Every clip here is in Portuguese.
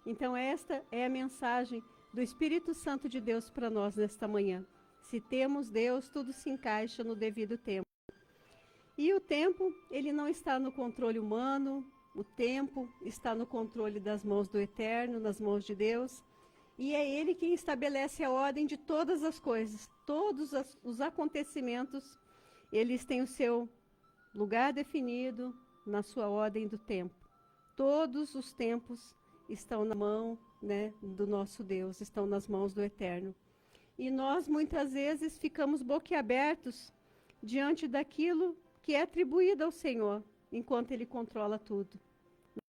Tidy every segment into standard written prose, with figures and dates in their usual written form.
Então esta é a mensagem do Espírito Santo de Deus para nós nesta manhã. Se temos Deus, tudo se encaixa no devido tempo. E o tempo, ele não está no controle humano, o tempo está no controle das mãos do Eterno, nas mãos de Deus. E é Ele quem estabelece a ordem de todas as coisas. Todos os acontecimentos, eles têm o seu lugar definido na sua ordem do tempo. Todos os tempos estão na mão, né, do nosso Deus, estão nas mãos do Eterno. E nós muitas vezes ficamos boquiabertos diante daquilo que é atribuído ao Senhor, enquanto Ele controla tudo.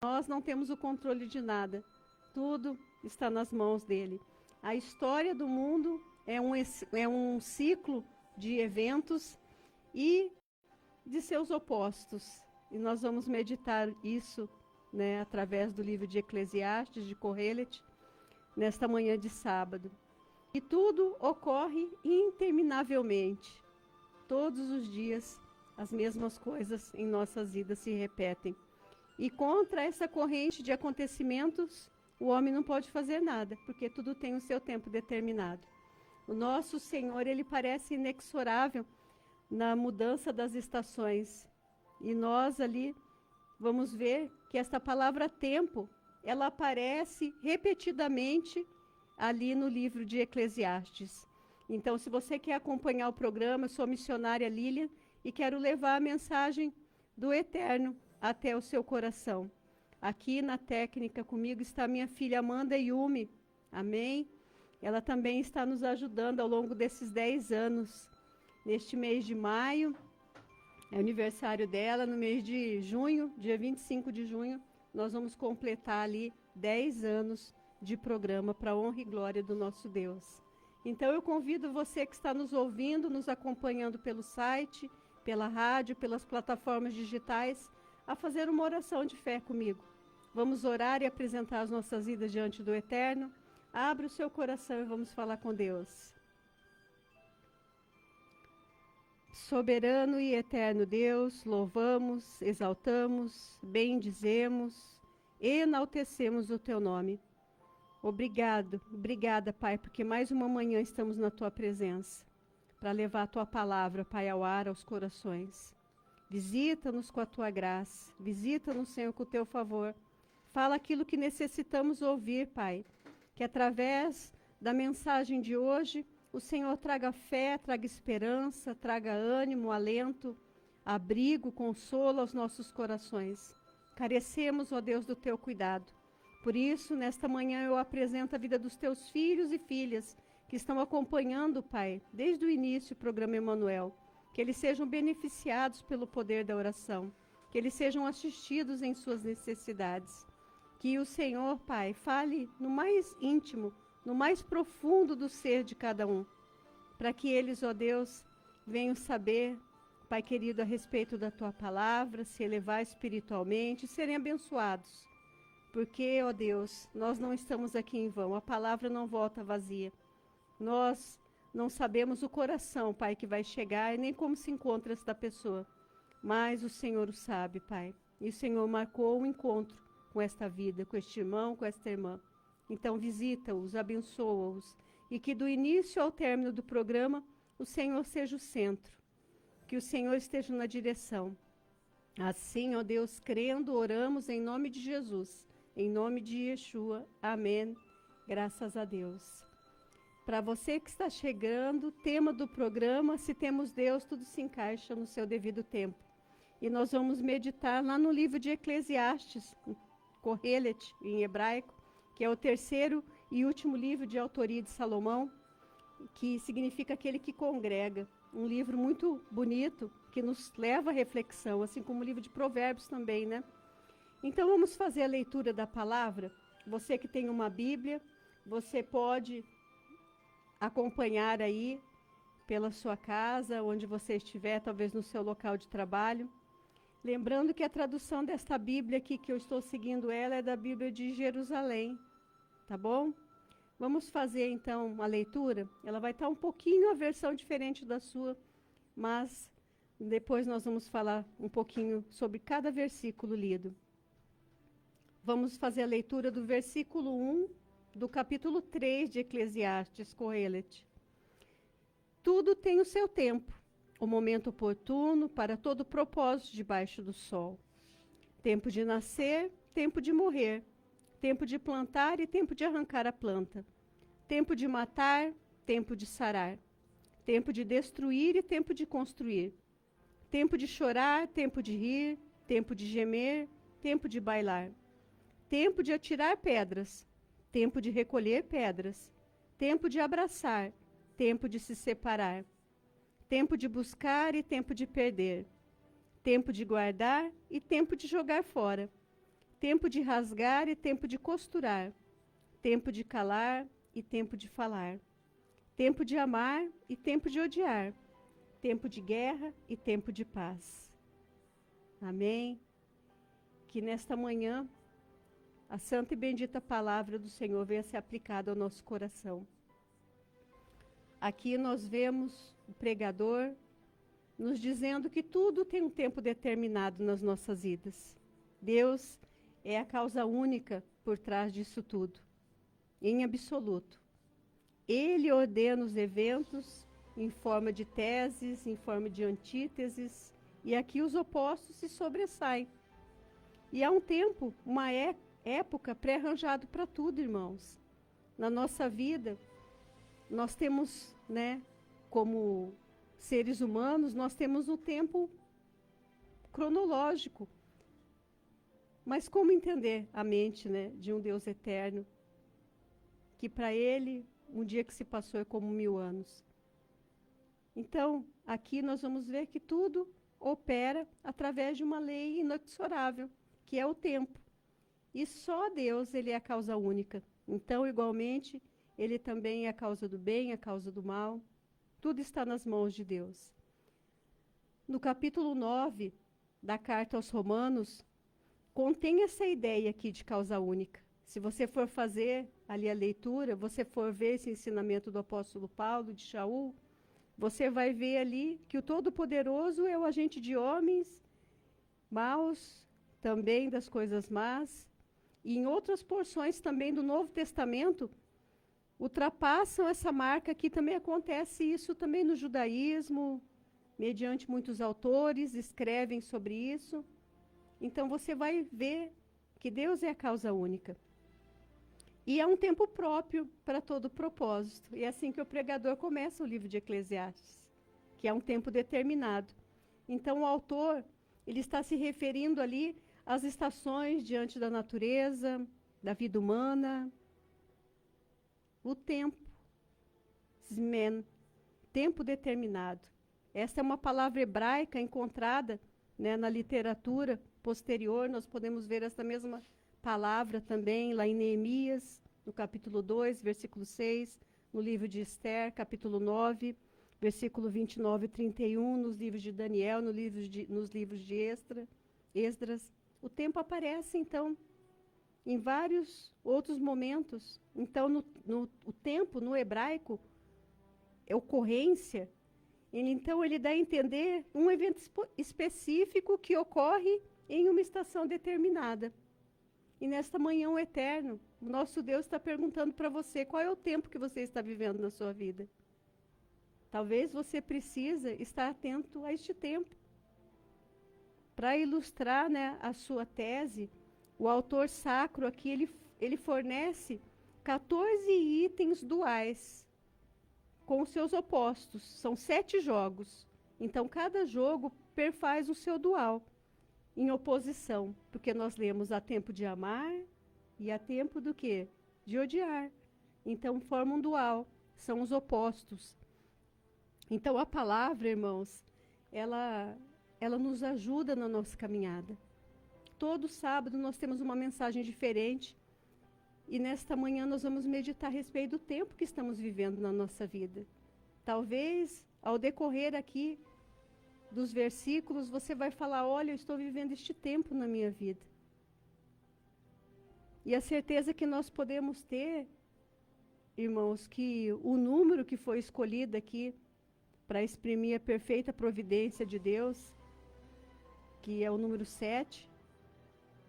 Nós não temos o controle de nada, tudo está nas mãos dele. A história do mundo é um ciclo de eventos e de seus opostos. E nós vamos meditar isso, né, através do livro de Eclesiastes, de Kohelet, nesta manhã de sábado. E tudo ocorre interminavelmente. Todos os dias as mesmas coisas em nossas vidas se repetem. E contra essa corrente de acontecimentos, o homem não pode fazer nada, porque tudo tem o seu tempo determinado. O nosso Senhor, ele parece inexorável na mudança das estações. E nós ali vamos ver que esta palavra tempo, ela aparece repetidamente ali no livro de Eclesiastes. Então, se você quer acompanhar o programa, eu sou a missionária Lilian e quero levar a mensagem do Eterno até o seu coração. Aqui na técnica comigo está minha filha Amanda Yumi. Amém? Ela também está nos ajudando ao longo desses 10 anos. Neste mês de maio, é aniversário dela, no mês de junho, dia 25 de junho, nós vamos completar ali 10 anos de programa para a honra e glória do nosso Deus. Então eu convido você que está nos ouvindo, nos acompanhando pelo site, pela rádio, pelas plataformas digitais, a fazer uma oração de fé comigo. Vamos orar e apresentar as nossas vidas diante do Eterno. Abra o seu coração e vamos falar com Deus. Soberano e eterno Deus, louvamos, exaltamos, bendizemos, enaltecemos o teu nome. Obrigada, Pai, porque mais uma manhã estamos na tua presença, para levar a tua palavra, Pai, ao ar, aos corações. Visita-nos com a tua graça, visita-nos, Senhor, com o teu favor. Fala aquilo que necessitamos ouvir, Pai, que através da mensagem de hoje, o Senhor traga fé, traga esperança, traga ânimo, alento, abrigo, consolo aos nossos corações. Carecemos, ó Deus, do teu cuidado. Por isso, nesta manhã eu apresento a vida dos teus filhos e filhas que estão acompanhando, Pai, desde o início do programa Emanuel. Que eles sejam beneficiados pelo poder da oração, que eles sejam assistidos em suas necessidades. Que o Senhor, Pai, fale no mais íntimo, no mais profundo do ser de cada um, para que eles, ó Deus, venham saber, Pai querido, a respeito da tua palavra, se elevar espiritualmente, serem abençoados. Porque, ó Deus, nós não estamos aqui em vão, a palavra não volta vazia. Nós não sabemos o coração, Pai, que vai chegar e nem como se encontra esta pessoa. Mas o Senhor o sabe, Pai. E o Senhor marcou um encontro com esta vida, com este irmão, com esta irmã. Então visita-os, abençoa-os. E que do início ao término do programa, o Senhor seja o centro. Que o Senhor esteja na direção. Assim, ó Deus, crendo, oramos em nome de Jesus. Em nome de Yeshua. Amém. Graças a Deus. Para você que está chegando, o tema do programa, se temos Deus, tudo se encaixa no seu devido tempo. E nós vamos meditar lá no livro de Eclesiastes, Kohelet, em hebraico, que é o terceiro e último livro de autoria de Salomão, que significa aquele que congrega. Um livro muito bonito, que nos leva à reflexão, assim como o livro de Provérbios também, né? Então vamos fazer a leitura da palavra. Você que tem uma Bíblia, você pode acompanhar aí pela sua casa, onde você estiver, talvez no seu local de trabalho. Lembrando que a tradução desta Bíblia aqui, que eu estou seguindo ela, é da Bíblia de Jerusalém, tá bom? Vamos fazer então a leitura. Ela vai estar um pouquinho a versão diferente da sua, mas depois nós vamos falar um pouquinho sobre cada versículo lido. Vamos fazer a leitura do versículo 1 do capítulo 3 de Eclesiastes, Coelet. Tudo tem o seu tempo, o momento oportuno para todo propósito debaixo do sol. Tempo de nascer, tempo de morrer, tempo de plantar e tempo de arrancar a planta, tempo de matar, tempo de sarar, tempo de destruir e tempo de construir, tempo de chorar, tempo de rir, tempo de gemer, tempo de bailar, tempo de atirar pedras, tempo de recolher pedras, tempo de abraçar, tempo de se separar, tempo de buscar e tempo de perder, tempo de guardar e tempo de jogar fora, tempo de rasgar e tempo de costurar, tempo de calar e tempo de falar, tempo de amar e tempo de odiar, tempo de guerra e tempo de paz. Amém? Que nesta manhã a santa e bendita palavra do Senhor venha ser aplicada ao nosso coração. Aqui nós vemos o pregador nos dizendo que tudo tem um tempo determinado nas nossas vidas. Deus é a causa única por trás disso tudo, em absoluto. Ele ordena os eventos em forma de teses, em forma de antíteses, e aqui os opostos se sobressaem. E há um tempo, uma época pré-arranjado para tudo, irmãos. Na nossa vida, nós temos, como seres humanos, nós temos um tempo cronológico. Mas como entender a mente, de um Deus eterno, que para ele, um dia que se passou é como 1000 anos? Então, aqui nós vamos ver que tudo opera através de uma lei inexorável, que é o tempo. E só Deus, ele é a causa única. Então, igualmente, ele também é a causa do bem, a causa do mal. Tudo está nas mãos de Deus. No capítulo 9 da carta aos Romanos, contém essa ideia aqui de causa única. Se você for fazer ali a leitura, você for ver esse ensinamento do apóstolo Paulo, de Shaul, você vai ver ali que o Todo-Poderoso é o agente de homens maus, também das coisas más, e em outras porções também do Novo Testamento, ultrapassam essa marca que também acontece isso também no judaísmo, mediante muitos autores escrevem sobre isso. Então você vai ver que Deus é a causa única. E há um tempo próprio para todo propósito. E é assim que o pregador começa o livro de Eclesiastes, que é um tempo determinado. Então o autor, ele está se referindo ali às estações diante da natureza, da vida humana, o tempo, zmen, tempo determinado. Essa é uma palavra hebraica encontrada, na literatura posterior. Nós podemos ver essa mesma palavra também lá em Neemias, no capítulo 2, versículo 6, no livro de Esther, capítulo 9, versículo 29 e 31, nos livros de Daniel, nos livros de Esdras. O tempo aparece, então, em vários outros momentos. Então, o tempo, no hebraico, é ocorrência. Então, ele dá a entender um evento específico que ocorre em uma estação determinada. E nesta manhã, o Eterno, o nosso Deus, está perguntando para você qual é o tempo que você está vivendo na sua vida. Talvez você precisa estar atento a este tempo. Para ilustrar, a sua tese, o autor sacro aqui, ele fornece 14 itens duais com os seus opostos. São 7 jogos. Então, cada jogo perfaz o seu dual, em oposição. Porque nós lemos há tempo de amar e há tempo do quê? De odiar. Então, forma um dual. São os opostos. Então, a palavra, irmãos, ela nos ajuda na nossa caminhada. Todo sábado nós temos uma mensagem diferente. E nesta manhã nós vamos meditar a respeito do tempo que estamos vivendo na nossa vida. Talvez, ao decorrer aqui dos versículos, você vai falar: olha, eu estou vivendo este tempo na minha vida. E a certeza que nós podemos ter, irmãos, que o número que foi escolhido aqui para exprimir a perfeita providência de Deus, que é o número 7,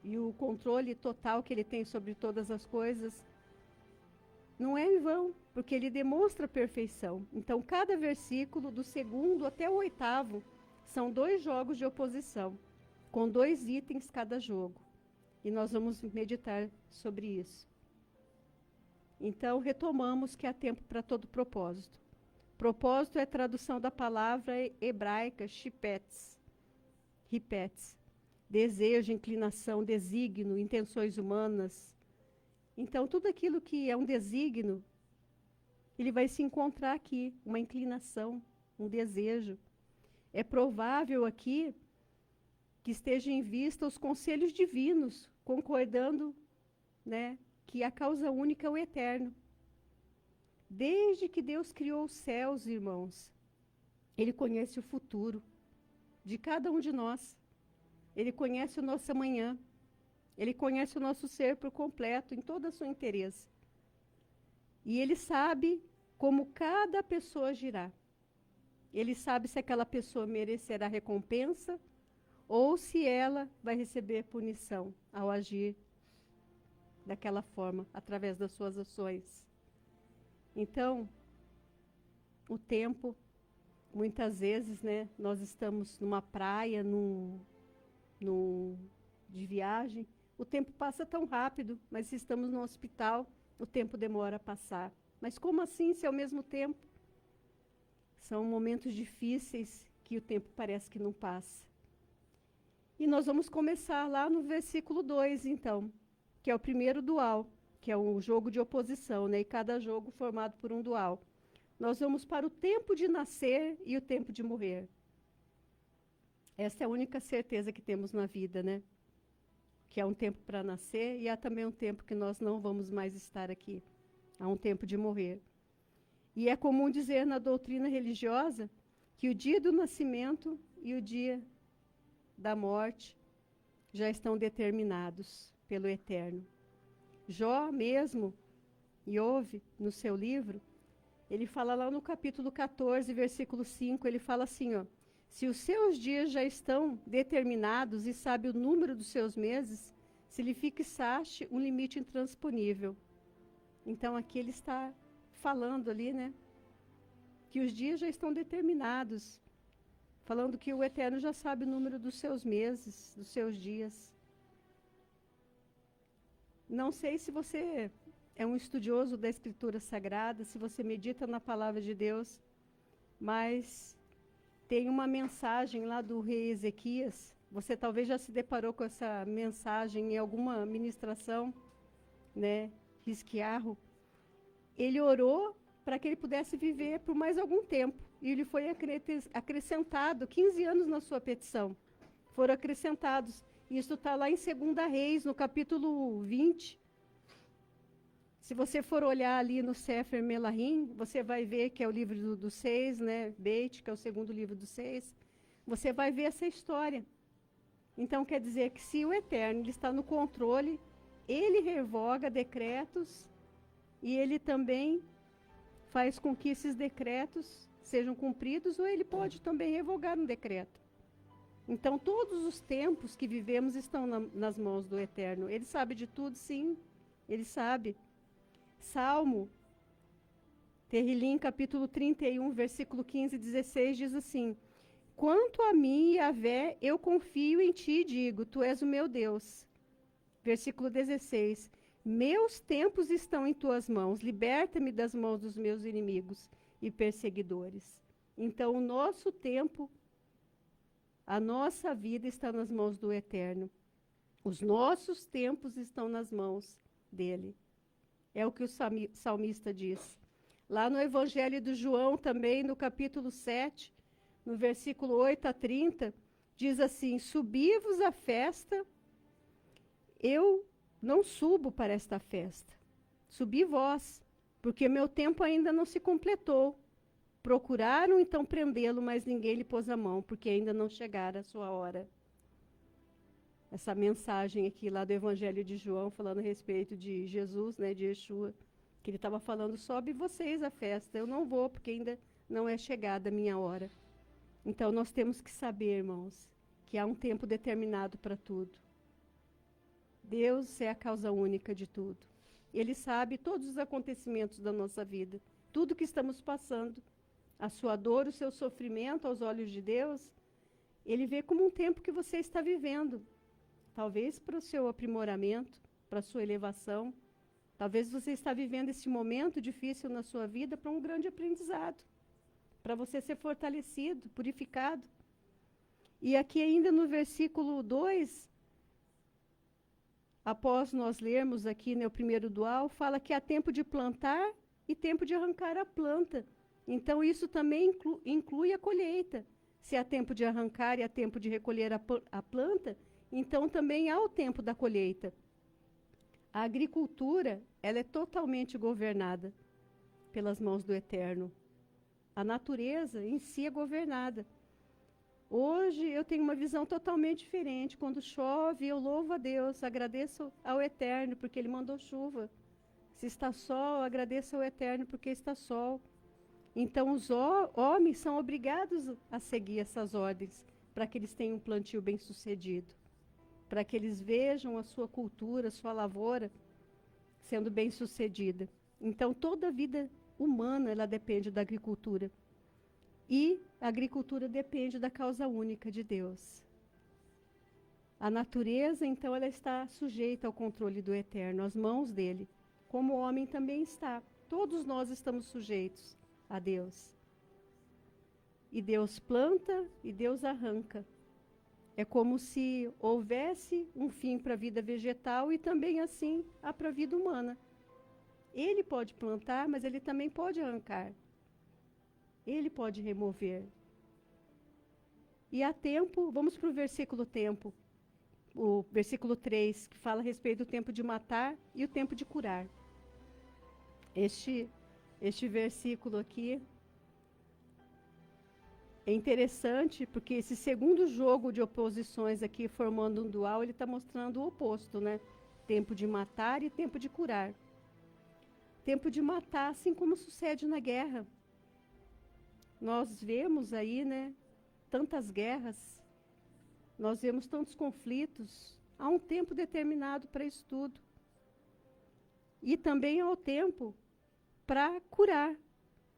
e o controle total que ele tem sobre todas as coisas, não é em vão, porque ele demonstra perfeição. Então, cada versículo, do 2º até o 8º, são 2 jogos de oposição, com 2 itens cada jogo. E nós vamos meditar sobre isso. Então, retomamos que há tempo para todo propósito. Propósito é a tradução da palavra hebraica shipetz, ripetes, desejo, inclinação, desígnio, intenções humanas. Então, tudo aquilo que é um desígnio, ele vai se encontrar aqui, uma inclinação, um desejo. É provável aqui que esteja em vista os conselhos divinos, concordando, né, que a causa única é o eterno. Desde que Deus criou os céus, irmãos, Ele conhece o futuro de cada um de nós. Ele conhece o nosso amanhã. Ele conhece o nosso ser por completo, em toda a sua inteireza. E Ele sabe como cada pessoa agirá. Ele sabe se aquela pessoa merecerá recompensa ou se ela vai receber punição ao agir daquela forma, através das suas ações. Então, o tempo, muitas vezes, né, nós estamos numa praia, de viagem, o tempo passa tão rápido, mas se estamos no hospital, o tempo demora a passar. Mas como assim, se ao mesmo tempo são momentos difíceis que o tempo parece que não passa? E nós vamos começar lá no versículo 2, então, que é o primeiro dual, que é um jogo de oposição, né? E cada jogo formado por um dual. Nós vamos para o tempo de nascer e o tempo de morrer. Essa é a única certeza que temos na vida, né? Que há um tempo para nascer e há também um tempo que nós não vamos mais estar aqui. Há um tempo de morrer. E é comum dizer na doutrina religiosa que o dia do nascimento e o dia da morte já estão determinados pelo Eterno. Jó mesmo, Iove, no seu livro, ele fala lá no capítulo 14, versículo 5, ele fala assim, ó, se os seus dias já estão determinados e sabe o número dos seus meses, se lhe fixaste um limite intransponível. Então aqui ele está falando ali, né, que os dias já estão determinados, falando que o Eterno já sabe o número dos seus meses, dos seus dias. Não sei se você é um estudioso da Escritura Sagrada, se você medita na Palavra de Deus, mas tem uma mensagem lá do rei Ezequias, você talvez já se deparou com essa mensagem em alguma ministração, né, Hisquiarro. Ele orou para que ele pudesse viver por mais algum tempo, e ele foi acrescentado 15 anos na sua petição. Foram acrescentados. Isso está lá em 2 Reis, no capítulo 20. Se você for olhar ali no Sefer Melahim, você vai ver que é o livro dos 6, né? Beit, que é o 2º livro dos 6. Você vai ver essa história. Então, quer dizer que se o Eterno ele está no controle, ele revoga decretos e ele também faz com que esses decretos sejam cumpridos, ou ele pode também revogar um decreto. Então, todos os tempos que vivemos estão nas mãos do Eterno. Ele sabe de tudo, sim. Ele sabe. Salmo, Terrilim, capítulo 31, versículo 15 e 16, diz assim, quanto a mim, Yahvé, eu confio em ti e digo, tu és o meu Deus. Versículo 16, meus tempos estão em tuas mãos, liberta-me das mãos dos meus inimigos e perseguidores. Então, o nosso tempo, a nossa vida está nas mãos do Eterno. Os nossos tempos estão nas mãos dele. É o que o salmista diz. Lá no Evangelho de João, também, no capítulo 7, no versículo 8 a 30, diz assim, subi-vos à festa, eu não subo para esta festa. Subi vós, porque meu tempo ainda não se completou. Procuraram então prendê-lo, mas ninguém lhe pôs a mão, porque ainda não chegara a sua hora. Essa mensagem aqui lá do Evangelho de João, falando a respeito de Jesus, né, de Yeshua, que ele estava falando, sobe vocês à festa, eu não vou, porque ainda não é chegada a minha hora. Então nós temos que saber, irmãos, que há um tempo determinado para tudo. Deus é a causa única de tudo. Ele sabe todos os acontecimentos da nossa vida, tudo que estamos passando. A sua dor, o seu sofrimento aos olhos de Deus, Ele vê como um tempo que você está vivendo. Talvez para o seu aprimoramento, para a sua elevação. Talvez você está vivendo esse momento difícil na sua vida para um grande aprendizado. Para você ser fortalecido, purificado. E aqui ainda no versículo 2, após nós lermos aqui, né, o primeiro dual, fala que há tempo de plantar e tempo de arrancar a planta. Então, isso também inclui a colheita. Se há tempo de arrancar e há tempo de recolher a planta, então também há o tempo da colheita. A agricultura, ela é totalmente governada pelas mãos do Eterno. A natureza em si é governada. Hoje eu tenho uma visão totalmente diferente. Quando chove, eu louvo a Deus, agradeço ao Eterno, porque Ele mandou chuva. Se está sol, agradeço ao Eterno, porque está sol. Então, os homens são obrigados a seguir essas ordens, para que eles tenham um plantio bem-sucedido, para que eles vejam a sua cultura, a sua lavoura sendo bem-sucedida. Então, toda a vida humana, ela depende da agricultura. E a agricultura depende da causa única de Deus. A natureza, então, ela está sujeita ao controle do Eterno, às mãos dele, como o homem também está. Todos nós estamos sujeitos a Deus. E Deus planta e Deus arranca. É como se houvesse um fim para a vida vegetal e também assim há para a vida humana. Ele pode plantar, mas ele também pode arrancar. Ele pode remover. E há tempo, vamos para o versículo tempo, o versículo 3, que fala a respeito do tempo de matar e o tempo de curar. Este versículo aqui é interessante, porque esse segundo jogo de oposições aqui, formando um dual, ele está mostrando o oposto, né? Tempo de matar e tempo de curar. Tempo de matar, assim como sucede na guerra. Nós vemos aí, né, tantas guerras, nós vemos tantos conflitos. Há um tempo determinado para isso tudo. E também há o tempo para curar.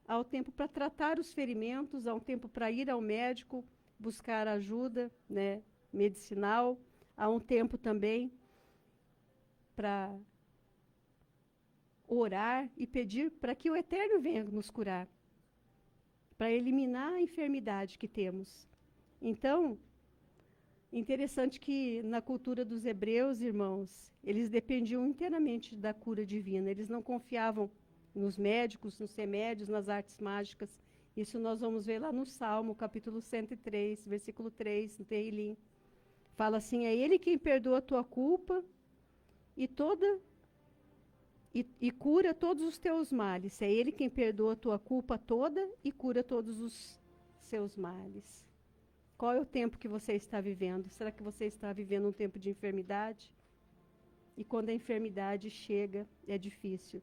Há o tempo para tratar os ferimentos, há um tempo para ir ao médico, buscar ajuda, né, medicinal. Há um tempo também para orar e pedir para que o Eterno venha nos curar, para eliminar a enfermidade que temos. Então, interessante que na cultura dos hebreus, irmãos, eles dependiam inteiramente da cura divina. Eles não confiavam nos médicos, nos remédios, nas artes mágicas. Isso nós vamos ver lá no Salmo, capítulo 103, versículo 3, no Tehilim. Fala assim: é Ele quem perdoa a tua culpa e cura todos os teus males. É Ele quem perdoa a tua culpa toda e cura todos os seus males. Qual é o tempo que você está vivendo? Será que você está vivendo um tempo de enfermidade? E quando a enfermidade chega, é difícil.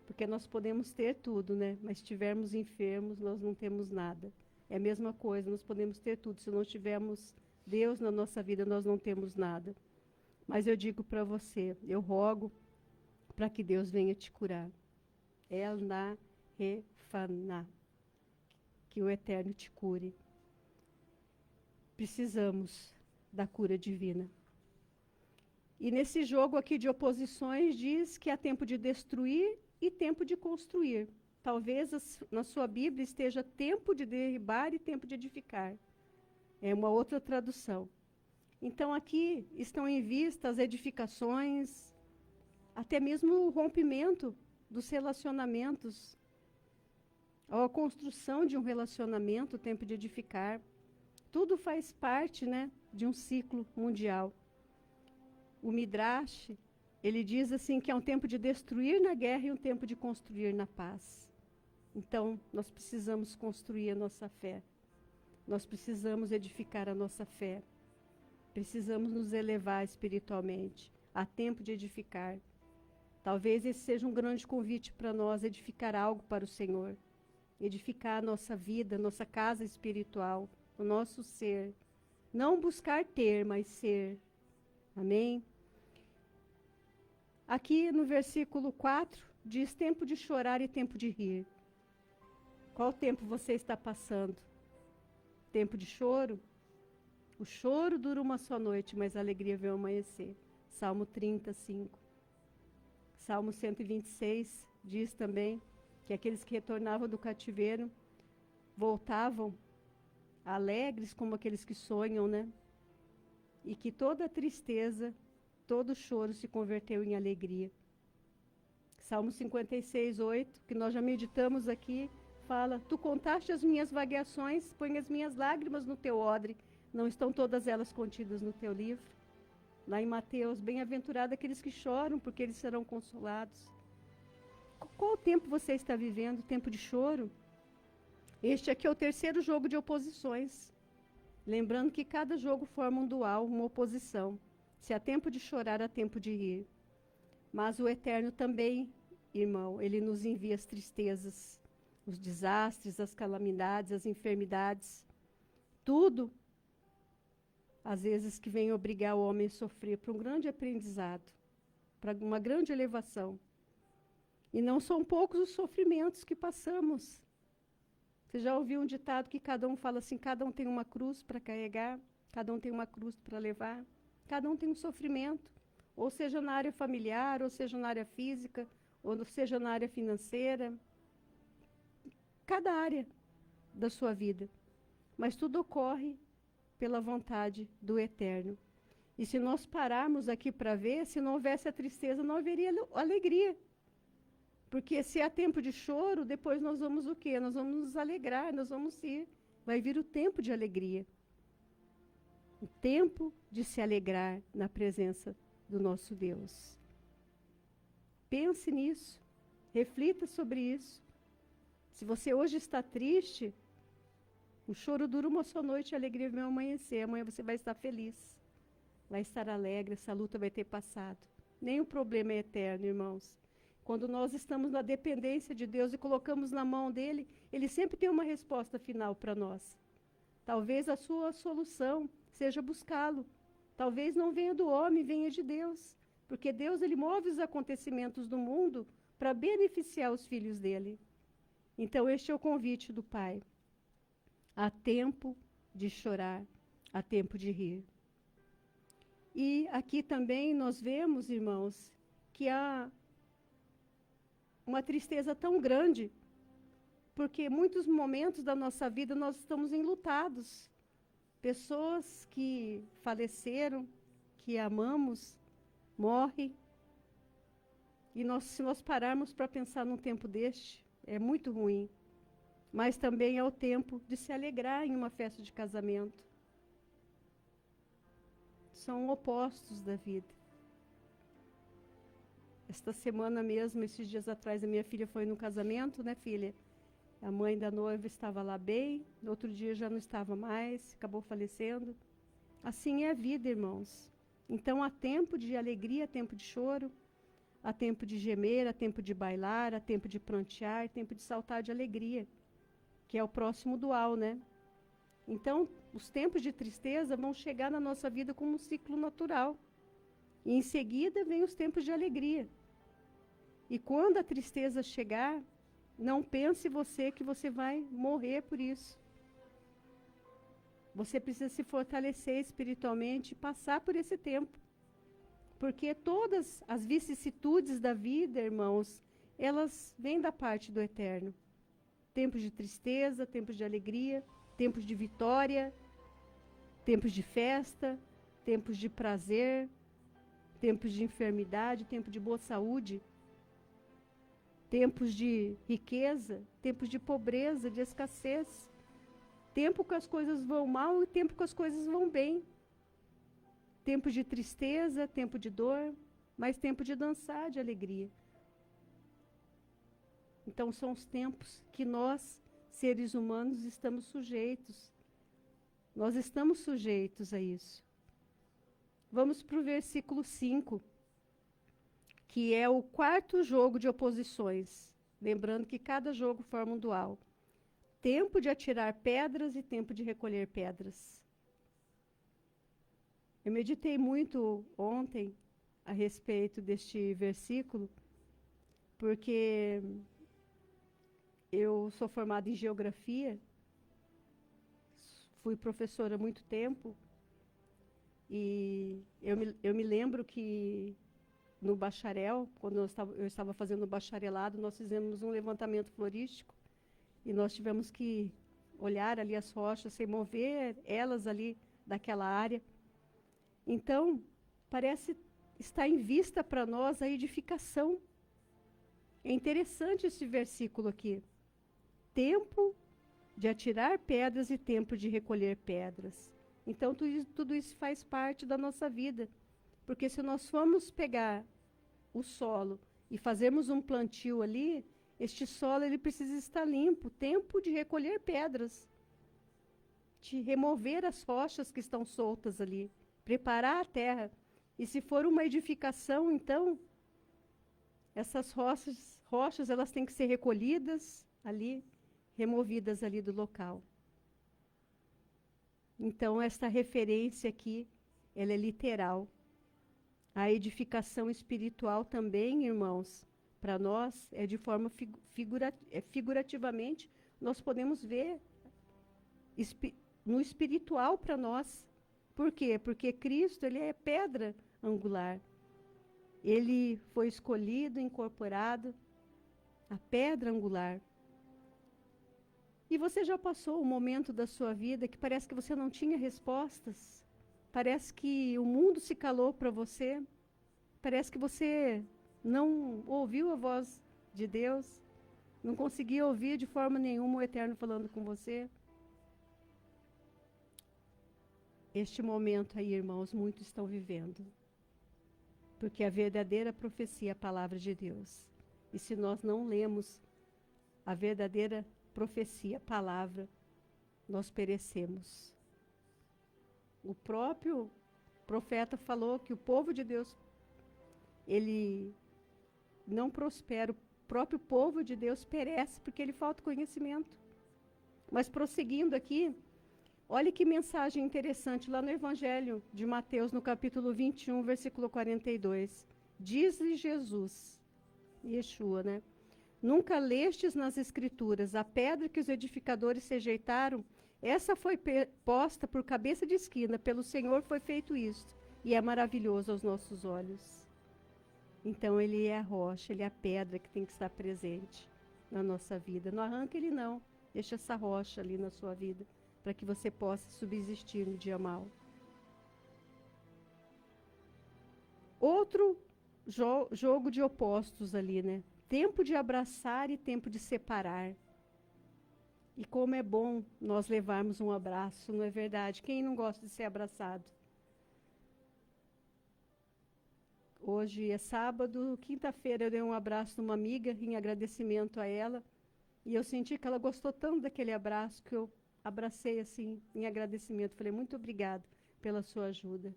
Porque nós podemos ter tudo, né? Mas se estivermos enfermos, nós não temos nada. É a mesma coisa, nós podemos ter tudo. Se não tivermos Deus na nossa vida, nós não temos nada. Mas eu digo para você, eu rogo para que Deus venha te curar. El na refaná. Que o Eterno te cure. Precisamos da cura divina. E nesse jogo aqui de oposições diz que há tempo de destruir e tempo de construir. Talvez na sua Bíblia esteja tempo de derribar e tempo de edificar. É uma outra tradução. Então aqui estão em vista as edificações, até mesmo o rompimento dos relacionamentos, ou a construção de um relacionamento, o tempo de edificar. Tudo faz parte, né, de um ciclo mundial. O Midrash, ele diz assim que é um tempo de destruir na guerra e um tempo de construir na paz. Então, nós precisamos construir a nossa fé. Nós precisamos edificar a nossa fé. Precisamos nos elevar espiritualmente. Há tempo de edificar. Talvez esse seja um grande convite para nós, edificar algo para o Senhor. Edificar a nossa vida, nossa casa espiritual, o nosso ser. Não buscar ter, mas ser. Amém? Aqui no versículo 4, diz tempo de chorar e tempo de rir. Qual tempo você está passando? Tempo de choro? O choro dura uma só noite, mas a alegria vem ao amanhecer. Salmo 35. Salmo 126 diz também que aqueles que retornavam do cativeiro voltavam alegres como aqueles que sonham, né? E que toda tristeza, todo choro se converteu em alegria. Salmo 56, 8, que nós já meditamos aqui, fala: Tu contaste as minhas vagueações, põe as minhas lágrimas no teu odre, não estão todas elas contidas no teu livro? Lá em Mateus, bem-aventurado aqueles que choram, porque eles serão consolados. Qual tempo você está vivendo? Tempo de choro? Este aqui é o terceiro jogo de oposições. Lembrando que cada jogo forma um dual, uma oposição. Se há tempo de chorar, há tempo de rir. Mas o Eterno também, irmão, ele nos envia as tristezas, os desastres, as calamidades, as enfermidades. Tudo, às vezes, que vem obrigar o homem a sofrer para um grande aprendizado, para uma grande elevação. E não são poucos os sofrimentos que passamos. Você já ouviu um ditado que cada um fala assim, cada um tem uma cruz para carregar, cada um tem uma cruz para levar, cada um tem um sofrimento, ou seja na área familiar, ou seja na área física, ou seja na área financeira, cada área da sua vida. Mas tudo ocorre pela vontade do Eterno. E se nós pararmos aqui para ver, se não houvesse a tristeza, não haveria alegria. Porque se há tempo de choro, depois nós vamos o quê? Nós vamos nos alegrar, nós vamos ir. Vai vir o tempo de alegria. O tempo de se alegrar na presença do nosso Deus. Pense nisso. Reflita sobre isso. Se você hoje está triste, o choro dura uma só noite e a alegria vem ao amanhecer. Amanhã você vai estar feliz. Vai estar alegre, essa luta vai ter passado. Nenhum problema é eterno, irmãos. Quando nós estamos na dependência de Deus e colocamos na mão dele, ele sempre tem uma resposta final para nós. Talvez a sua solução seja buscá-lo. Talvez não venha do homem, venha de Deus. Porque Deus, ele move os acontecimentos do mundo para beneficiar os filhos dele. Então, este é o convite do Pai. Há tempo de chorar, há tempo de rir. E aqui também nós vemos, irmãos, que há uma tristeza tão grande, porque muitos momentos da nossa vida nós estamos enlutados. Pessoas que faleceram, que amamos, morrem. E se nós pararmos para pensar num tempo deste, é muito ruim. Mas também é o tempo de se alegrar em uma festa de casamento. São opostos da vida. Esta semana mesmo, esses dias atrás, a minha filha foi num casamento, né, filha? A mãe da noiva estava lá bem, no outro dia já não estava mais, acabou falecendo. Assim é a vida, irmãos. Então há tempo de alegria, há tempo de choro, há tempo de gemer, há tempo de bailar, há tempo de prantear, há tempo de saltar de alegria, que é o próximo dual, né? Então, os tempos de tristeza vão chegar na nossa vida como um ciclo natural. E em seguida vem os tempos de alegria. E quando a tristeza chegar, não pense você que você vai morrer por isso. Você precisa se fortalecer espiritualmente e passar por esse tempo. Porque todas as vicissitudes da vida, irmãos, elas vêm da parte do Eterno. Tempos de tristeza, tempos de alegria, tempos de vitória, tempos de festa, tempos de prazer, tempos de enfermidade, tempo de boa saúde, tempos de riqueza, tempos de pobreza, de escassez, tempo que as coisas vão mal e tempo que as coisas vão bem, tempo de tristeza, tempo de dor, mas tempo de dançar, de alegria. Então são os tempos que nós, seres humanos, estamos sujeitos. Nós estamos sujeitos a isso. Vamos para o versículo 5, que é o quarto jogo de oposições. Lembrando que cada jogo forma um dual. Tempo de atirar pedras e tempo de recolher pedras. Eu meditei muito ontem a respeito deste versículo, porque eu sou formada em geografia, fui professora há muito tempo, e eu me lembro que no bacharel, quando eu estava fazendo o bacharelado, nós fizemos um levantamento florístico, e nós tivemos que olhar ali as rochas, remover elas ali daquela área. Então, parece estar em vista para nós a edificação. É interessante esse versículo aqui. Tempo de atirar pedras e tempo de recolher pedras. Então, tudo isso faz parte da nossa vida. Porque se nós formos pegar o solo e fazermos um plantio ali, este solo ele precisa estar limpo. Tempo de recolher pedras. De remover as rochas que estão soltas ali. Preparar a terra. E se for uma edificação, então, essas rochas elas têm que ser recolhidas ali, removidas ali do local. Então, esta referência aqui, ela é literal. A edificação espiritual também, irmãos, para nós, é de forma figurativamente, nós podemos ver no espiritual para nós. Por quê? Porque Cristo, ele é pedra angular. Ele foi escolhido, incorporado, a pedra angular. E você já passou um momento da sua vida que parece que você não tinha respostas? Parece que o mundo se calou para você? Parece que você não ouviu a voz de Deus? Não conseguia ouvir de forma nenhuma o Eterno falando com você? Este momento aí, irmãos, muitos estão vivendo. Porque a verdadeira profecia é a palavra de Deus. E se nós não lemos a verdadeira profecia, a palavra, nós perecemos. O próprio profeta falou que o povo de Deus, ele não prospera. O próprio povo de Deus perece porque ele falta conhecimento. Mas prosseguindo aqui, olha que mensagem interessante lá no Evangelho de Mateus, no capítulo 21, versículo 42. Diz-lhe Jesus, Yeshua, né? Nunca lestes nas Escrituras a pedra que os edificadores rejeitaram? Essa foi posta por cabeça de esquina, pelo Senhor foi feito isto, e é maravilhoso aos nossos olhos. Então ele é a rocha, ele é a pedra que tem que estar presente na nossa vida. Não arranca ele não, deixa essa rocha ali na sua vida, para que você possa subsistir no dia mau. Outro jogo de opostos ali, né? Tempo de abraçar e tempo de separar. E como é bom nós levarmos um abraço, não é verdade? Quem não gosta de ser abraçado? Hoje é sábado, quinta-feira eu dei um abraço numa amiga em agradecimento a ela. E eu senti que ela gostou tanto daquele abraço que eu abracei assim, em agradecimento. Falei, muito obrigado pela sua ajuda.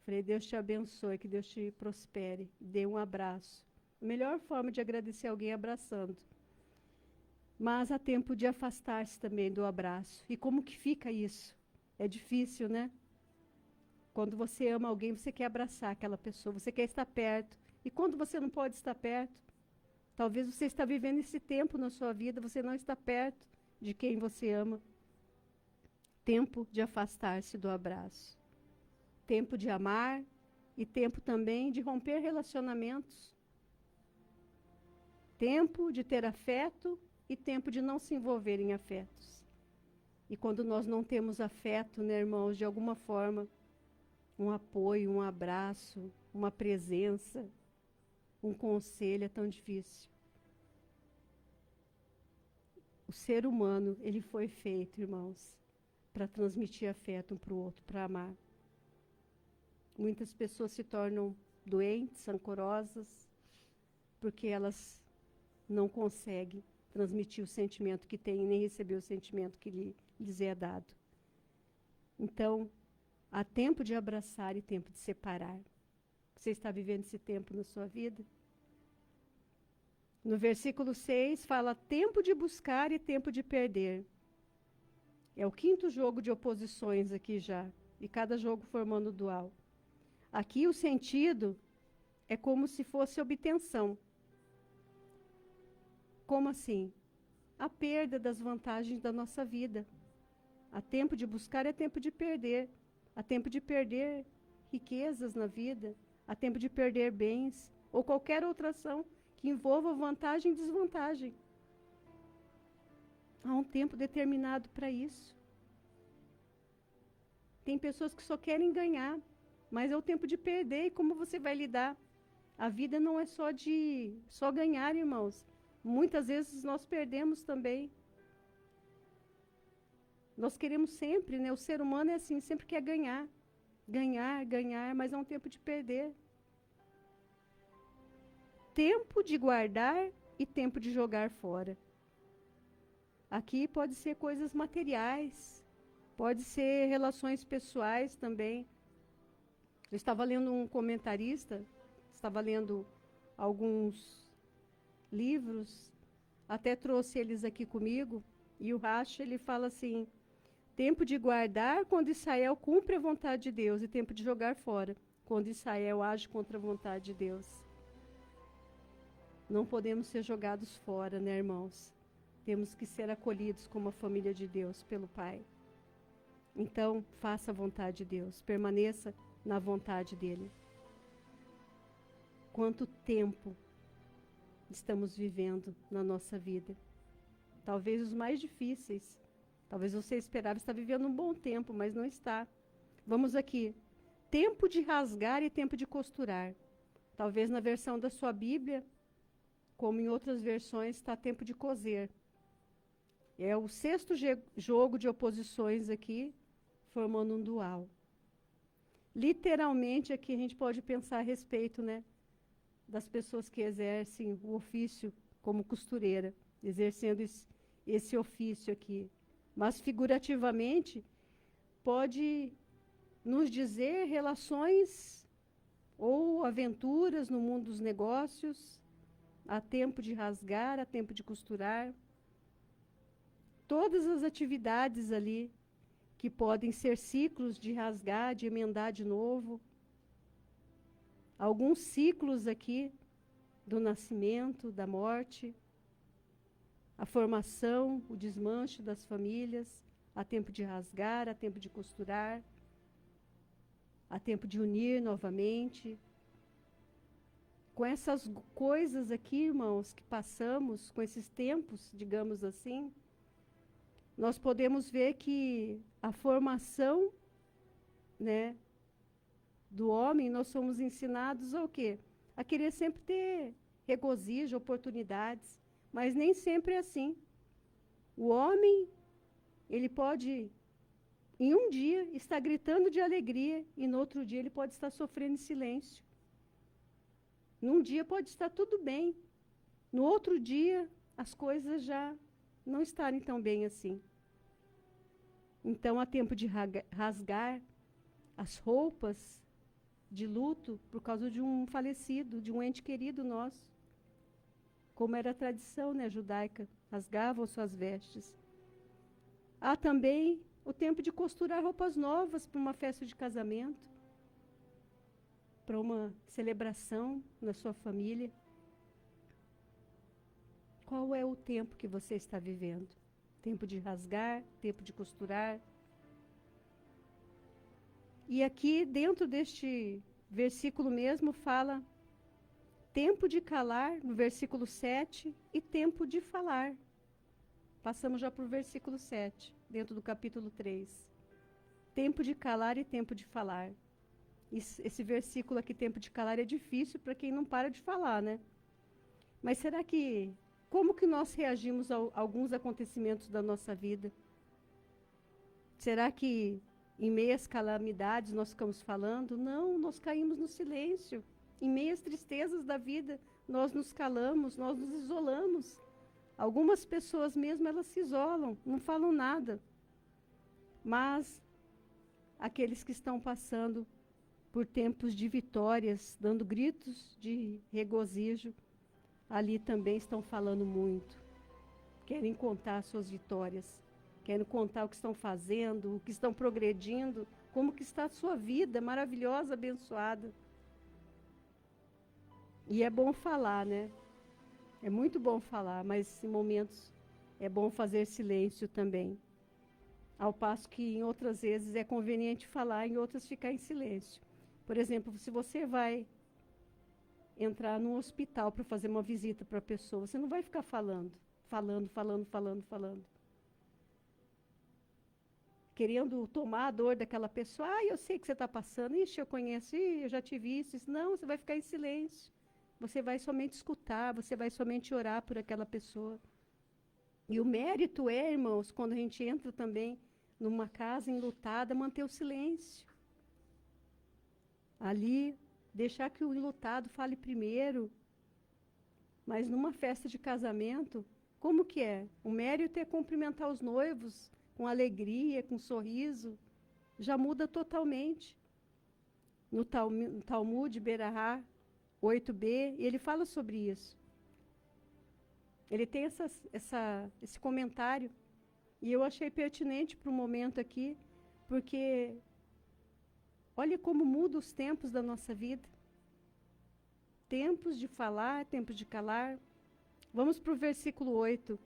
Falei, Deus te abençoe, que Deus te prospere. Dei um abraço. A melhor forma de agradecer alguém é abraçando. Mas há tempo de afastar-se também do abraço. E como que fica isso? É difícil, né? Quando você ama alguém, você quer abraçar aquela pessoa, você quer estar perto. E quando você não pode estar perto, talvez você está vivendo esse tempo na sua vida, você não está perto de quem você ama. Tempo de afastar-se do abraço. Tempo de amar e tempo também de romper relacionamentos. Tempo de ter afeto e tempo de não se envolver em afetos. E quando nós não temos afeto, né, irmãos, de alguma forma, um apoio, um abraço, uma presença, um conselho é tão difícil. O ser humano, ele foi feito, irmãos, para transmitir afeto um para o outro, para amar. Muitas pessoas se tornam doentes, rancorosas, porque elas não conseguem transmitir o sentimento que têm, nem receber o sentimento que lhes é dado. Então, há tempo de abraçar e tempo de separar. Você está vivendo esse tempo na sua vida? No versículo 6 fala tempo de buscar e tempo de perder. É o quinto jogo de oposições aqui já, e cada jogo formando dual. Aqui o sentido é como se fosse obtenção. Como assim? A perda das vantagens da nossa vida. Há tempo de buscar, é tempo de perder. Há tempo de perder riquezas na vida. Há tempo de perder bens. Ou qualquer outra ação que envolva vantagem e desvantagem. Há um tempo determinado para isso. Tem pessoas que só querem ganhar, mas é o tempo de perder. E como você vai lidar? A vida não é só ganhar, irmãos. Muitas vezes nós perdemos também. Nós queremos sempre, né? O ser humano é assim, sempre quer ganhar. Ganhar, ganhar, mas é um tempo de perder. Tempo de guardar e tempo de jogar fora. Aqui pode ser coisas materiais, pode ser relações pessoais também. Eu estava lendo um comentarista, estava lendo alguns livros, até trouxe eles aqui comigo, e o Racha, ele fala assim, tempo de guardar quando Israel cumpre a vontade de Deus, e tempo de jogar fora, quando Israel age contra a vontade de Deus. Não podemos ser jogados fora, né, irmãos? Temos que ser acolhidos como a família de Deus pelo Pai. Então, faça a vontade de Deus, permaneça na vontade dEle. Quanto tempo estamos vivendo na nossa vida? Talvez os mais difíceis. Talvez você esperava estar vivendo um bom tempo, mas não está. Vamos aqui. Tempo de rasgar e tempo de costurar. Talvez na versão da sua Bíblia, como em outras versões, está tempo de coser. É o sexto jogo de oposições aqui, formando um dual. Literalmente, aqui a gente pode pensar a respeito, né, das pessoas que exercem o ofício como costureira, exercendo esse ofício aqui. Mas, figurativamente, pode nos dizer relações ou aventuras no mundo dos negócios. Há tempo de rasgar, há tempo de costurar. Todas as atividades ali que podem ser ciclos de rasgar, de emendar de novo. Alguns ciclos aqui do nascimento, da morte, a formação, o desmanche das famílias. Há tempo de rasgar, há tempo de costurar, há tempo de unir novamente. Com essas coisas aqui, irmãos, que passamos, com esses tempos, digamos assim, nós podemos ver que a formação, né, do homem, nós somos ensinados ao quê? A querer sempre ter regozijo, oportunidades, mas nem sempre é assim. O homem, ele pode, em um dia, estar gritando de alegria e no outro dia ele pode estar sofrendo em silêncio. Num dia pode estar tudo bem, no outro dia as coisas já não estarem tão bem assim. Então há tempo de rasgar as roupas de luto por causa de um falecido, de um ente querido nosso. Como era a tradição, né, judaica, rasgavam suas vestes. Há também o tempo de costurar roupas novas para uma festa de casamento, para uma celebração na sua família. Qual é o tempo que você está vivendo? Tempo de rasgar, tempo de costurar. E aqui, dentro deste versículo mesmo, fala tempo de calar, no versículo 7, e tempo de falar. Passamos já para o versículo 7, dentro do capítulo 3. Tempo de calar e tempo de falar. Esse versículo aqui, tempo de calar, é difícil para quem não para de falar, né? Mas será que, como que nós reagimos a alguns acontecimentos da nossa vida? Será que em meio às calamidades nós ficamos falando? Não, nós caímos no silêncio. Em meio às tristezas da vida, nós nos calamos, nós nos isolamos. Algumas pessoas mesmo, elas se isolam, não falam nada. Mas aqueles que estão passando por tempos de vitórias, dando gritos de regozijo, ali também estão falando muito. Querem contar suas vitórias, querem contar o que estão fazendo, o que estão progredindo, como que está a sua vida maravilhosa, abençoada. E é bom falar, né? É muito bom falar, mas em momentos é bom fazer silêncio também. Ao passo que em outras vezes é conveniente falar, em outras ficar em silêncio. Por exemplo, se você vai entrar num hospital para fazer uma visita para a pessoa, você não vai ficar falando, querendo tomar a dor daquela pessoa. Ah, eu sei que você está passando. Ixi, eu conheço. Ih, eu já te vi isso. Não, você vai ficar em silêncio. Você vai somente escutar, você vai somente orar por aquela pessoa. E o mérito é, irmãos, quando a gente entra também numa casa enlutada, manter o silêncio. Ali, deixar que o enlutado fale primeiro. Mas numa festa de casamento, como que é? O mérito é cumprimentar os noivos com alegria, com sorriso. Já muda totalmente. No Talmud, Berahá 8b, ele fala sobre isso. Ele tem esse comentário. E eu achei pertinente para o momento aqui, porque olha como muda os tempos da nossa vida. Tempos de falar, tempos de calar. Vamos para o versículo 8.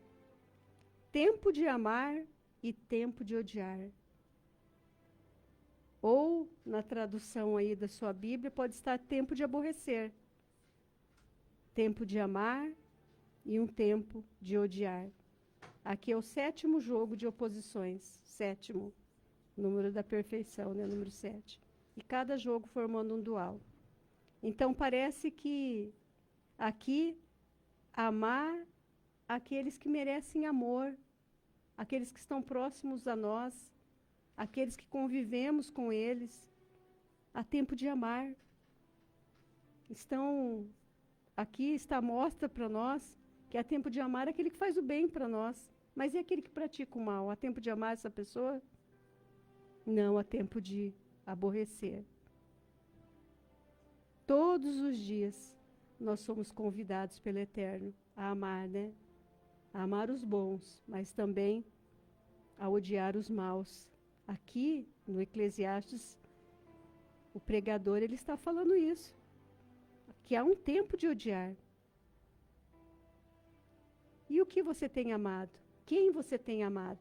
Tempo de amar e tempo de odiar. Ou, na tradução aí da sua Bíblia, pode estar tempo de aborrecer. Tempo de amar e um tempo de odiar. Aqui é o 7º jogo de oposições. 7º, número da perfeição, né? Número 7. E cada jogo formando um dual. Então, parece que aqui, amar aqueles que merecem amor, aqueles que estão próximos a nós, aqueles que convivemos com eles, há tempo de amar. Aqui está a mostra para nós que há tempo de amar aquele que faz o bem para nós. Mas e aquele que pratica o mal? Há tempo de amar essa pessoa? Não, há tempo de aborrecer. Todos os dias nós somos convidados pelo Eterno a amar, né? A amar os bons, mas também a odiar os maus. Aqui, no Eclesiastes, o pregador ele está falando isso, que há um tempo de odiar. E o que você tem amado? Quem você tem amado?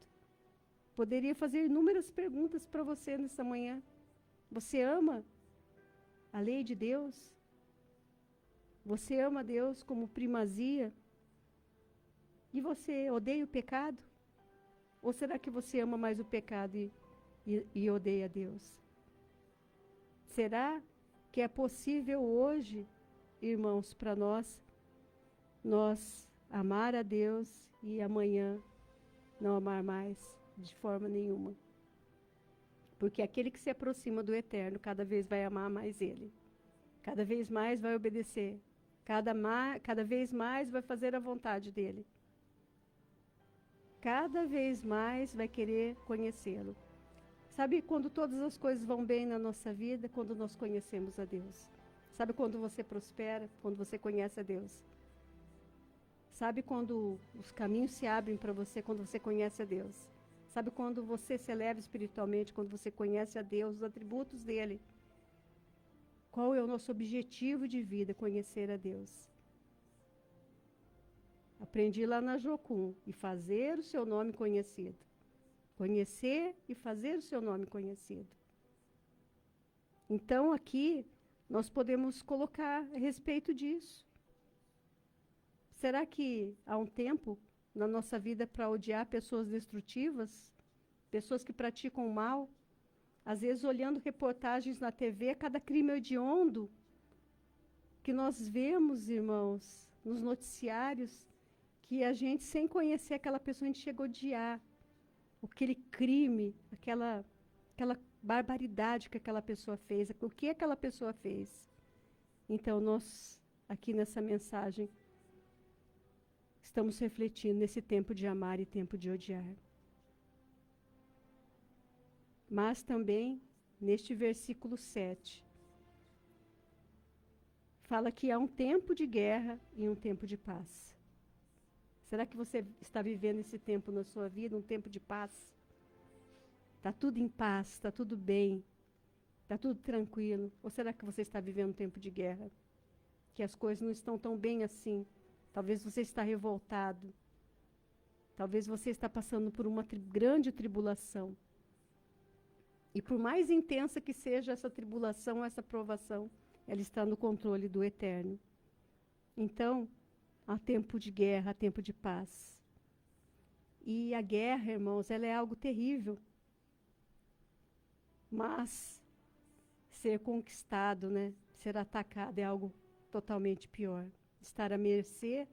Poderia fazer inúmeras perguntas para você nessa manhã. Você ama a lei de Deus? Você ama Deus como primazia? E você odeia o pecado? Ou será que você ama mais o pecado e odeia Deus? Será que é possível hoje, irmãos, para nós amar a Deus e amanhã não amar mais de forma nenhuma? Porque aquele que se aproxima do Eterno cada vez vai amar mais Ele. Cada vez mais vai obedecer. Cada vez mais vai fazer a vontade dEle. Cada vez mais vai querer conhecê-lo. Sabe quando todas as coisas vão bem na nossa vida? Quando nós conhecemos a Deus. Sabe quando você prospera? Quando você conhece a Deus. Sabe quando os caminhos se abrem para você? Quando você conhece a Deus. Sabe quando você se eleva espiritualmente? Quando você conhece a Deus, os atributos dEle. Qual é o nosso objetivo de vida? Conhecer a Deus. Aprendi lá na Jocum, e fazer o seu nome conhecido. Conhecer e fazer o seu nome conhecido. Então, aqui, nós podemos colocar a respeito disso. Será que há um tempo na nossa vida para odiar pessoas destrutivas? Pessoas que praticam o mal? Às vezes, olhando reportagens na TV, cada crime hediondo que nós vemos, irmãos, nos noticiários, que a gente, sem conhecer aquela pessoa, a gente chega a odiar aquele crime, aquela barbaridade que aquela pessoa fez, o que aquela pessoa fez. Então, nós, aqui nessa mensagem, estamos refletindo nesse tempo de amar e tempo de odiar. Mas também, neste versículo 7, fala que há um tempo de guerra e um tempo de paz. Será que você está vivendo esse tempo na sua vida, um tempo de paz? Está tudo em paz, está tudo bem, está tudo tranquilo? Ou será que você está vivendo um tempo de guerra? que as coisas não estão tão bem assim. Talvez você está revoltado. Talvez você está passando por uma grande tribulação. E por mais intensa que seja essa tribulação, essa provação, ela está no controle do Eterno. Então, há tempo de guerra, há tempo de paz. E a guerra, irmãos, ela é algo terrível. Mas ser conquistado, né, ser atacado é algo totalmente pior. Estar à mercê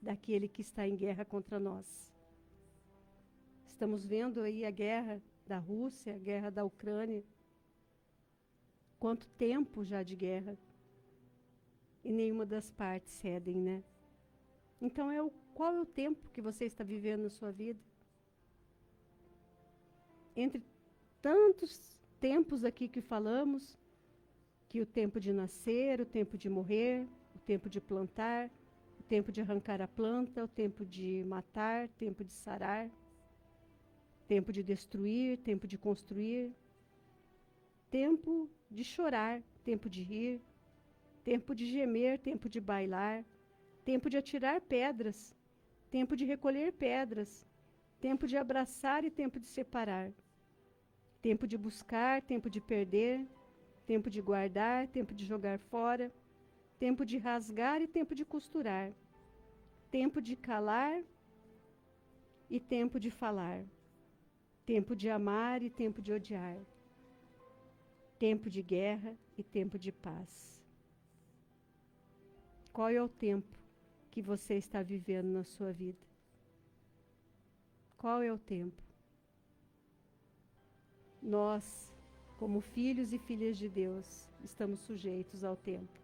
daquele que está em guerra contra nós. Estamos vendo aí a guerra da Rússia, a guerra da Ucrânia. Quanto tempo já de guerra. E nenhuma das partes cedem, né? Então, qual é o tempo que você está vivendo na sua vida? Entre tantos tempos aqui que falamos, que o tempo de nascer, o tempo de morrer, o tempo de plantar, o tempo de arrancar a planta, o tempo de matar, o tempo de sarar, tempo de destruir, tempo de construir, tempo de chorar, tempo de rir, tempo de gemer, tempo de bailar, tempo de atirar pedras, tempo de recolher pedras, tempo de abraçar e tempo de separar, tempo de buscar, tempo de perder, tempo de guardar, tempo de jogar fora, tempo de rasgar e tempo de costurar, tempo de calar e tempo de falar, tempo de amar e tempo de odiar, tempo de guerra e tempo de paz. Qual é o tempo que você está vivendo na sua vida? Qual é o tempo? Nós, como filhos e filhas de Deus, estamos sujeitos ao tempo.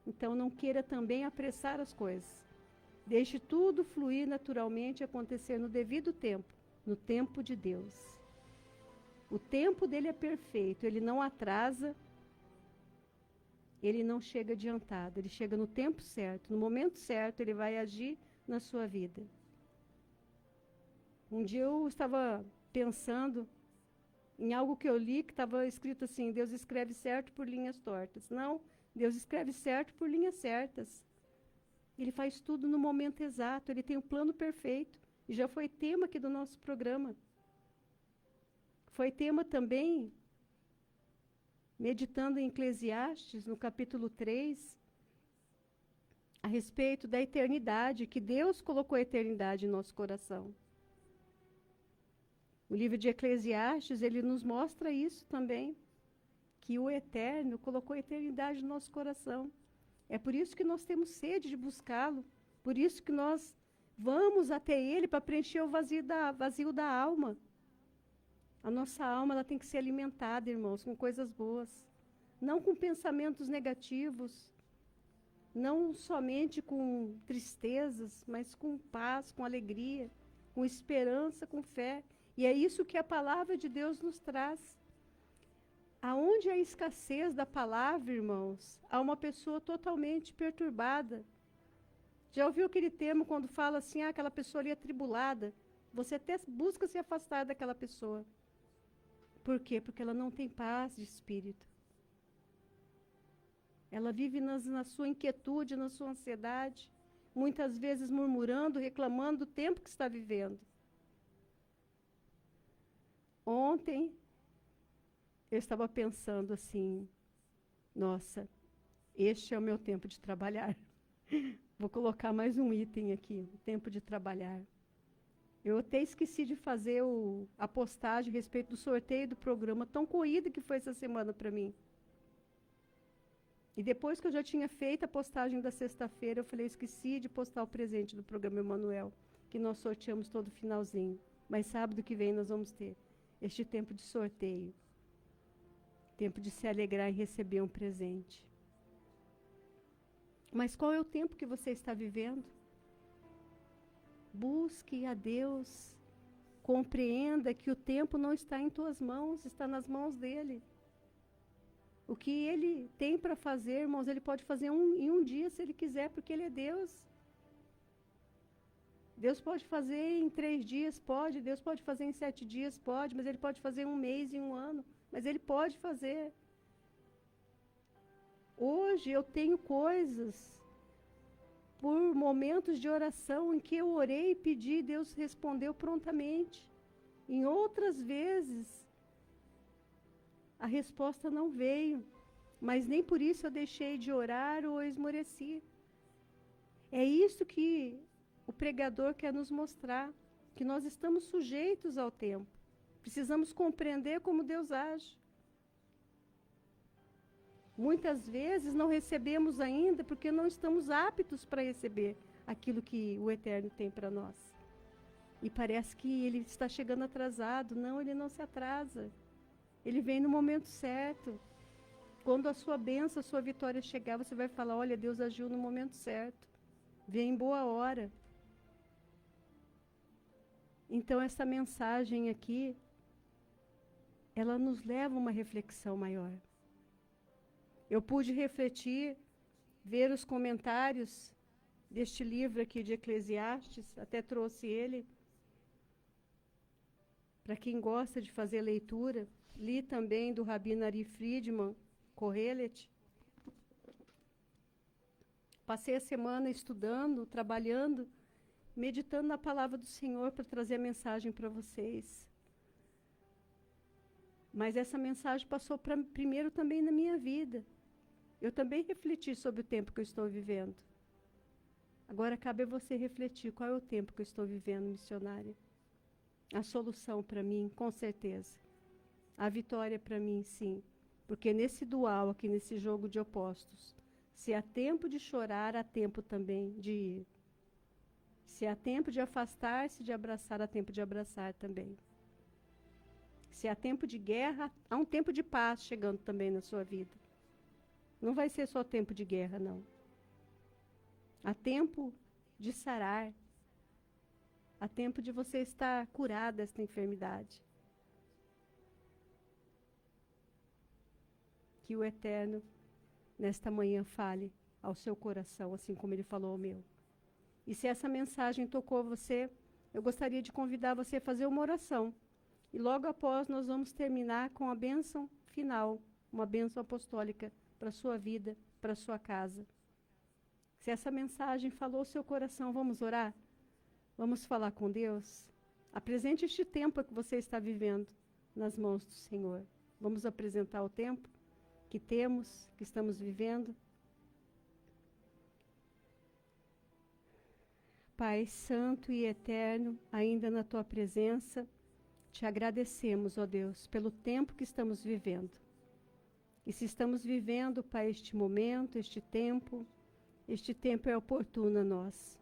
Então não queira também apressar as coisas. Deixe tudo fluir naturalmente e acontecer no devido tempo, no tempo de Deus. O tempo dele é perfeito, ele não atrasa, ele não chega adiantado, ele chega no tempo certo, no momento certo, ele vai agir na sua vida. Um dia eu estava pensando em algo que eu li que estava escrito assim: Deus escreve certo por linhas tortas. Não, Deus escreve certo por linhas certas. Ele faz tudo no momento exato, ele tem um plano perfeito. E já foi tema aqui do nosso programa. Foi tema também, meditando em Eclesiastes, no capítulo 3, a respeito da eternidade, que Deus colocou a eternidade em nosso coração. O livro de Eclesiastes, ele nos mostra isso também, que o Eterno colocou a eternidade no nosso coração. É por isso que nós temos sede de buscá-lo, por isso que nós vamos até ele para preencher o vazio da alma. A nossa alma ela tem que ser alimentada, irmãos, com coisas boas, não com pensamentos negativos, não somente com tristezas, mas com paz, com alegria, com esperança, com fé. E é isso que a palavra de Deus nos traz. Aonde há escassez da palavra, irmãos, há uma pessoa totalmente perturbada. Já ouviu aquele termo quando fala assim, aquela pessoa ali é atribulada? Você até busca se afastar daquela pessoa. Por quê? Porque ela não tem paz de espírito. Ela vive na sua inquietude, na sua ansiedade, muitas vezes murmurando, reclamando do tempo que está vivendo. Ontem, eu estava pensando assim, nossa, este é o meu tempo de trabalhar. Vou colocar mais um item aqui, o tempo de trabalhar. Eu até esqueci de fazer a postagem a respeito do sorteio do programa, tão corrido que foi essa semana para mim. E depois que eu já tinha feito a postagem da sexta-feira, eu falei, esqueci de postar o presente do programa Emanuel, que nós sorteamos todo finalzinho. Mas sábado que vem nós vamos ter este tempo de sorteio. Tempo de se alegrar e receber um presente. Mas qual é o tempo que você está vivendo? Busque a Deus. Compreenda que o tempo não está em tuas mãos, está nas mãos dele. O que ele tem para fazer, irmãos, ele pode fazer em um dia se ele quiser, porque ele é Deus. Deus pode fazer em 3 dias, pode. Deus pode fazer em 7 dias, pode. Mas ele pode fazer em 1 mês, em 1 ano. Mas ele pode fazer. Hoje eu tenho coisas por momentos de oração em que eu orei e pedi, Deus respondeu prontamente. Em outras vezes, a resposta não veio, mas nem por isso eu deixei de orar ou esmoreci. É isso que o pregador quer nos mostrar, que nós estamos sujeitos ao tempo. Precisamos compreender como Deus age. Muitas vezes não recebemos ainda porque não estamos aptos para receber aquilo que o Eterno tem para nós. E parece que ele está chegando atrasado. Não, ele não se atrasa. Ele vem no momento certo. Quando a sua bênção, a sua vitória chegar, você vai falar, olha, Deus agiu no momento certo. Vem em boa hora. Então, essa mensagem aqui, ela nos leva a uma reflexão maior. Eu pude refletir, ver os comentários deste livro aqui de Eclesiastes, até trouxe ele. Para quem gosta de fazer leitura, li também do Rabino Ari Friedman, Kohelet. Passei a semana estudando, trabalhando, meditando na palavra do Senhor para trazer a mensagem para vocês. Mas essa mensagem passou primeiro também na minha vida. Eu também refleti sobre o tempo que eu estou vivendo. Agora cabe a você refletir qual é o tempo que eu estou vivendo, missionária. A solução para mim, com certeza. A vitória para mim, sim. Porque nesse dual aqui, nesse jogo de opostos, se há tempo de chorar, há tempo também de ir. Se há tempo de afastar-se, de abraçar, há tempo de abraçar também. Se há tempo de guerra, há um tempo de paz chegando também na sua vida. Não vai ser só tempo de guerra, não. Há tempo de sarar. Há tempo de você estar curada desta enfermidade. Que o Eterno, nesta manhã, fale ao seu coração, assim como ele falou ao meu. E se essa mensagem tocou você, eu gostaria de convidar você a fazer uma oração. E logo após nós vamos terminar com a bênção final, uma bênção apostólica para a sua vida, para a sua casa. Se essa mensagem falou ao seu coração, vamos orar? Vamos falar com Deus? Apresente este tempo que você está vivendo nas mãos do Senhor. Vamos apresentar o tempo que temos, que estamos vivendo. Pai Santo e Eterno, ainda na Tua presença, te agradecemos, ó Deus, pelo tempo que estamos vivendo. E se estamos vivendo, Pai, este momento, este tempo é oportuno a nós,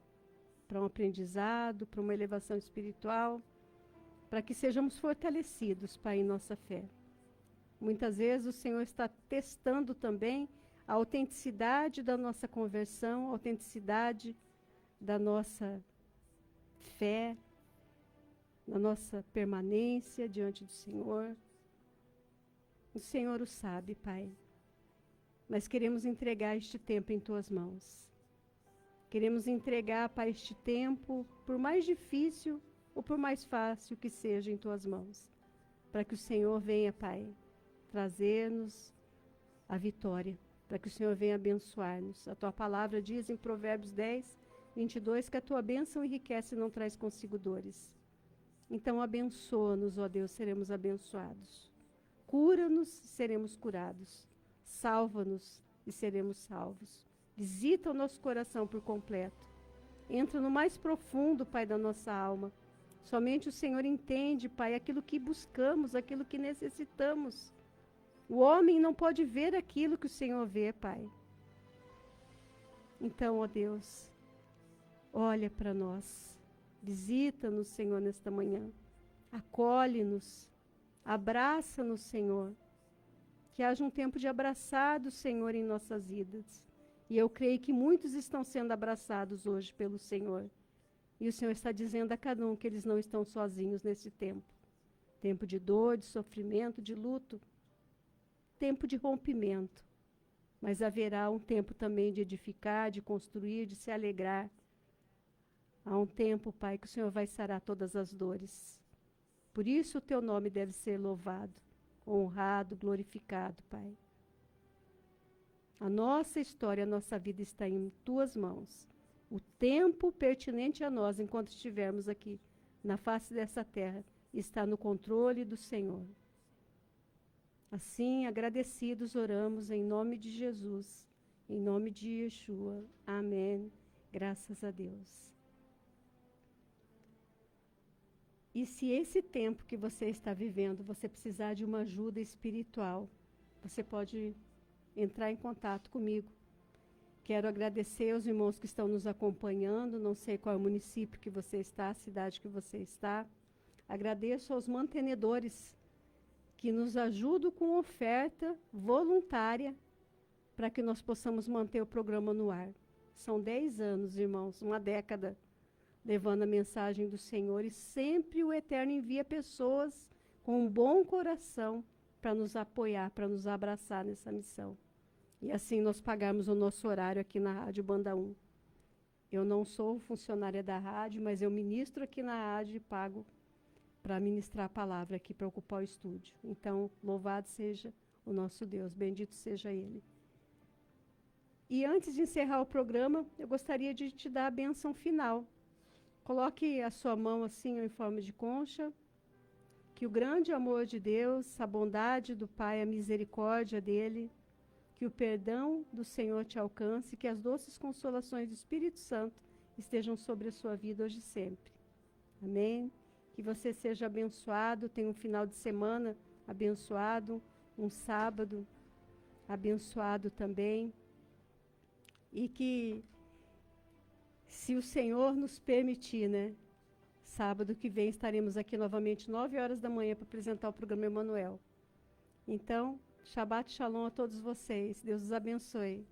para um aprendizado, para uma elevação espiritual, para que sejamos fortalecidos, Pai, em nossa fé. Muitas vezes o Senhor está testando também a autenticidade da nossa conversão, a autenticidade da nossa fé, da nossa permanência diante do Senhor. O Senhor o sabe, Pai. Mas queremos entregar este tempo em Tuas mãos. Queremos entregar, Pai, este tempo, por mais difícil ou por mais fácil que seja, em Tuas mãos. Para que o Senhor venha, Pai, trazer-nos a vitória. Para que o Senhor venha abençoar-nos. A Tua palavra diz em Provérbios 10, 22, que a Tua bênção enriquece e não traz consigo dores. Então abençoa-nos, ó Deus, seremos abençoados. Cura-nos, seremos curados. Salva-nos e seremos salvos. Visita o nosso coração por completo. Entra no mais profundo, Pai, da nossa alma. Somente o Senhor entende, Pai, aquilo que buscamos, aquilo que necessitamos. O homem não pode ver aquilo que o Senhor vê, Pai. Então, ó Deus, olha para nós. Visita-nos, Senhor, nesta manhã. Acolhe-nos. Abraça-nos, Senhor. Que haja um tempo de abraçar do Senhor em nossas vidas. E eu creio que muitos estão sendo abraçados hoje pelo Senhor. E o Senhor está dizendo a cada um que eles não estão sozinhos nesse tempo. Tempo de dor, de sofrimento, de luto. Tempo de rompimento. Mas haverá um tempo também de edificar, de construir, de se alegrar. Há um tempo, Pai, que o Senhor vai sarar todas as dores. Por isso o Teu nome deve ser louvado, honrado, glorificado, Pai. A nossa história, a nossa vida está em Tuas mãos. O tempo pertinente a nós, enquanto estivermos aqui na face dessa terra, está no controle do Senhor. Assim, agradecidos, oramos em nome de Jesus, em nome de Yeshua. Amém. Graças a Deus. E se esse tempo que você está vivendo, você precisar de uma ajuda espiritual, você pode entrar em contato comigo. Quero agradecer aos irmãos que estão nos acompanhando, não sei qual é o município que você está, a cidade que você está. Agradeço aos mantenedores que nos ajudam com oferta voluntária para que nós possamos manter o programa no ar. São 10 anos, irmãos, uma década, levando a mensagem do Senhor, e sempre o Eterno envia pessoas com um bom coração para nos apoiar, para nos abraçar nessa missão. E assim nós pagamos o nosso horário aqui na Rádio Banda 1. Eu não sou funcionária da rádio, mas eu ministro aqui na rádio e pago para ministrar a palavra aqui, para ocupar o estúdio. Então, louvado seja o nosso Deus, bendito seja Ele. E antes de encerrar o programa, eu gostaria de te dar a bênção final. Coloque a sua mão assim em forma de concha, que o grande amor de Deus, a bondade do Pai, a misericórdia dEle, que o perdão do Senhor te alcance, que as doces consolações do Espírito Santo estejam sobre a sua vida hoje e sempre. Amém? Que você seja abençoado, tenha um final de semana abençoado, um sábado abençoado também. E que, se o Senhor nos permitir, né, sábado que vem estaremos aqui novamente 9 horas da manhã para apresentar o programa Emanuel. Então, Shabbat Shalom a todos vocês. Deus os abençoe.